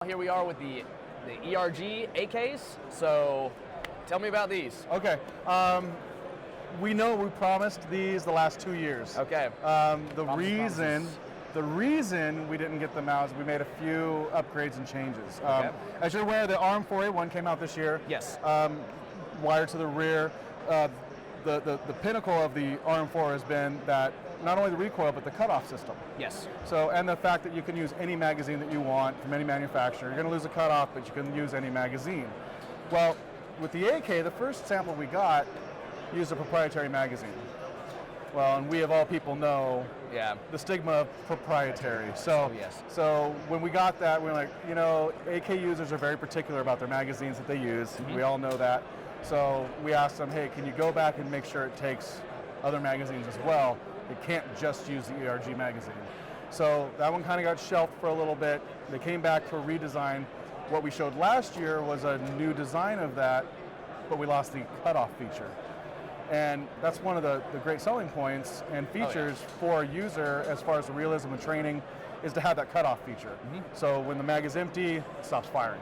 Here we are with the ERG AKs. So tell me about these. Okay. We know we promised these the last 2 years. Okay. The reason we didn't get them out is we made a few upgrades and changes. Okay. As you're aware, the RM4A1 came out this year. Yes. Wired to the rear. The pinnacle of the RM4 has been that not only the recoil, but the cutoff system. Yes. So, and the fact that you can use any magazine that you want from any manufacturer. You're going to lose a cutoff, but you can use any magazine. Well, with the AK, the first sample we got used a proprietary magazine. Well, and we of all people know the stigma of proprietary. So, so when we got that, we were like, you know, AK users are very particular about their magazines that they use. Mm-hmm. We all know that. So we asked them, hey, can you go back and make sure it takes other magazines as well? It can't just use the ERG magazine. So that one kind of got shelved for a little bit. They came back to a redesign. What we showed last year was a new design of that, but we lost the cutoff feature. And that's one of the great selling points and features for a user as far as the realism and training is to have that cutoff feature. Mm-hmm. So when the mag is empty, it stops firing.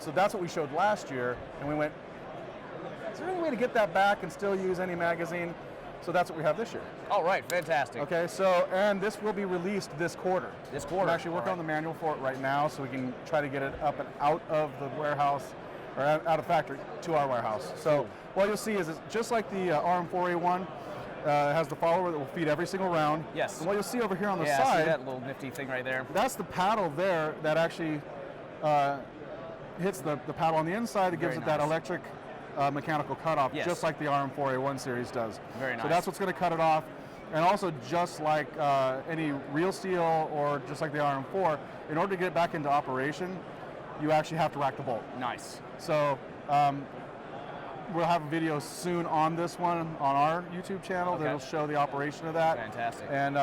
So that's what we showed last year, and we went, is there any way to get that back and still use any magazine? So that's what we have this year. All right, fantastic. Okay, so, and this will be released this quarter. This quarter. We're actually working on the manual for it right now, so we can try to get it up and out of the warehouse, or out of factory to our warehouse. So what you'll see is it's just like the RM4A1, it has the follower that will feed every single round. Yes. And what you'll see over here on the I side, see that little nifty thing right there. that's the paddle there that actually hits the paddle on the inside that gives it that electric mechanical cutoff, just like the RM4A1 series does. Very nice. So that's what's going to cut it off. And also, just like any real steel or just like the RM4, in order to get it back into operation, you actually have to rack the bolt. Nice. So we'll have a video soon on this one on our YouTube channel that'll show the operation of that. Fantastic. And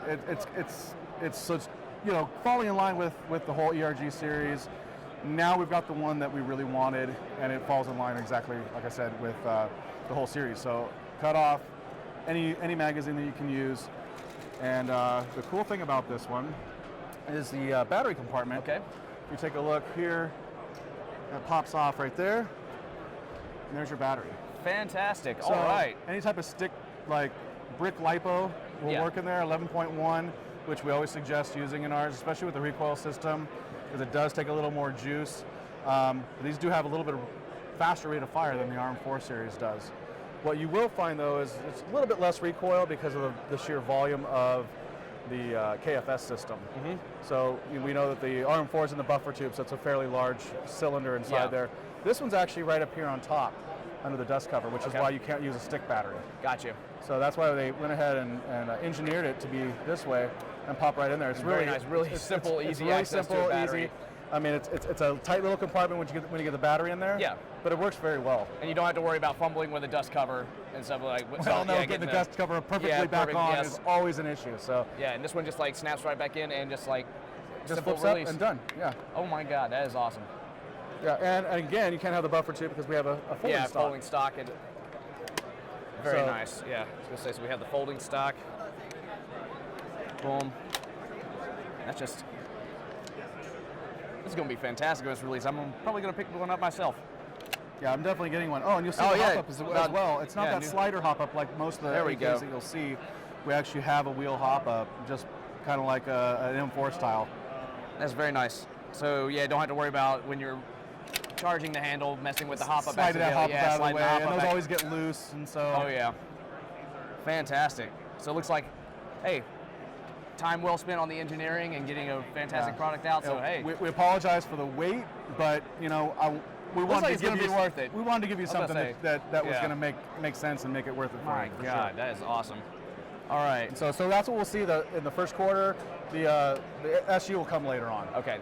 it's you know, falling in line with the whole ERG series. Now we've got the one that we really wanted, and it falls in line exactly, like I said, with the whole series. So cut off any magazine that you can use. And the cool thing about this one is the battery compartment. Okay. If you take a look here, it pops off right there, and there's your battery. Fantastic. So all right. Any type of stick, like brick lipo, will work in there, 11.1, which we always suggest using in ours, especially with the recoil system, because it does take a little more juice. These do have a little bit of faster rate of fire than the RM4 series does. What you will find though is it's a little bit less recoil because of the sheer volume of the KFS system. Mm-hmm. So we know that the RM4 is in the buffer tube, so it's a fairly large cylinder inside there. This one's actually right up here on top under the dust cover, which is why you can't use a stick battery. Gotcha. So that's why they went ahead and engineered it to be this way and pop right in there. It's really nice, really simple, easy really access to a battery. Easy. I mean, it's a tight little compartment when you get the battery in there. Yeah. But it works very well. And you don't have to worry about fumbling with the dust cover and stuff like. Getting the dust cover perfectly back on is always an issue. So. Yeah, and this one just like snaps right back in and just flips up and done. Yeah. Oh my God, that is awesome. Yeah, and again, you can't have the buffer tube because we have a folding stock. Folding stock. And very nice. Yeah, I was gonna say, so we have the folding stock. Boom. That's just. This is going to be fantastic when it's released. I'm probably going to pick one up myself. Yeah, I'm definitely getting one. Oh, and you'll see the hop-up as well. It's not that slider hop-up like most of the AKs that you'll see. We actually have a wheel hop-up, just kind of like an M4 style. That's very nice. So, yeah, don't have to worry about when you're charging the handle, messing with the hop-up. Slide that hop-up out of the way, and those always get loose, and so. Oh, yeah. Fantastic. So it looks like, hey, time well spent on the engineering and getting a fantastic product out. So hey, we apologize for the wait, but you know we wanted to give you worth it. We wanted to give you something that was going to make sense and make it worth it. My God, that is awesome. All right, so that's what we'll see in the first quarter. The SU will come later on. Okay.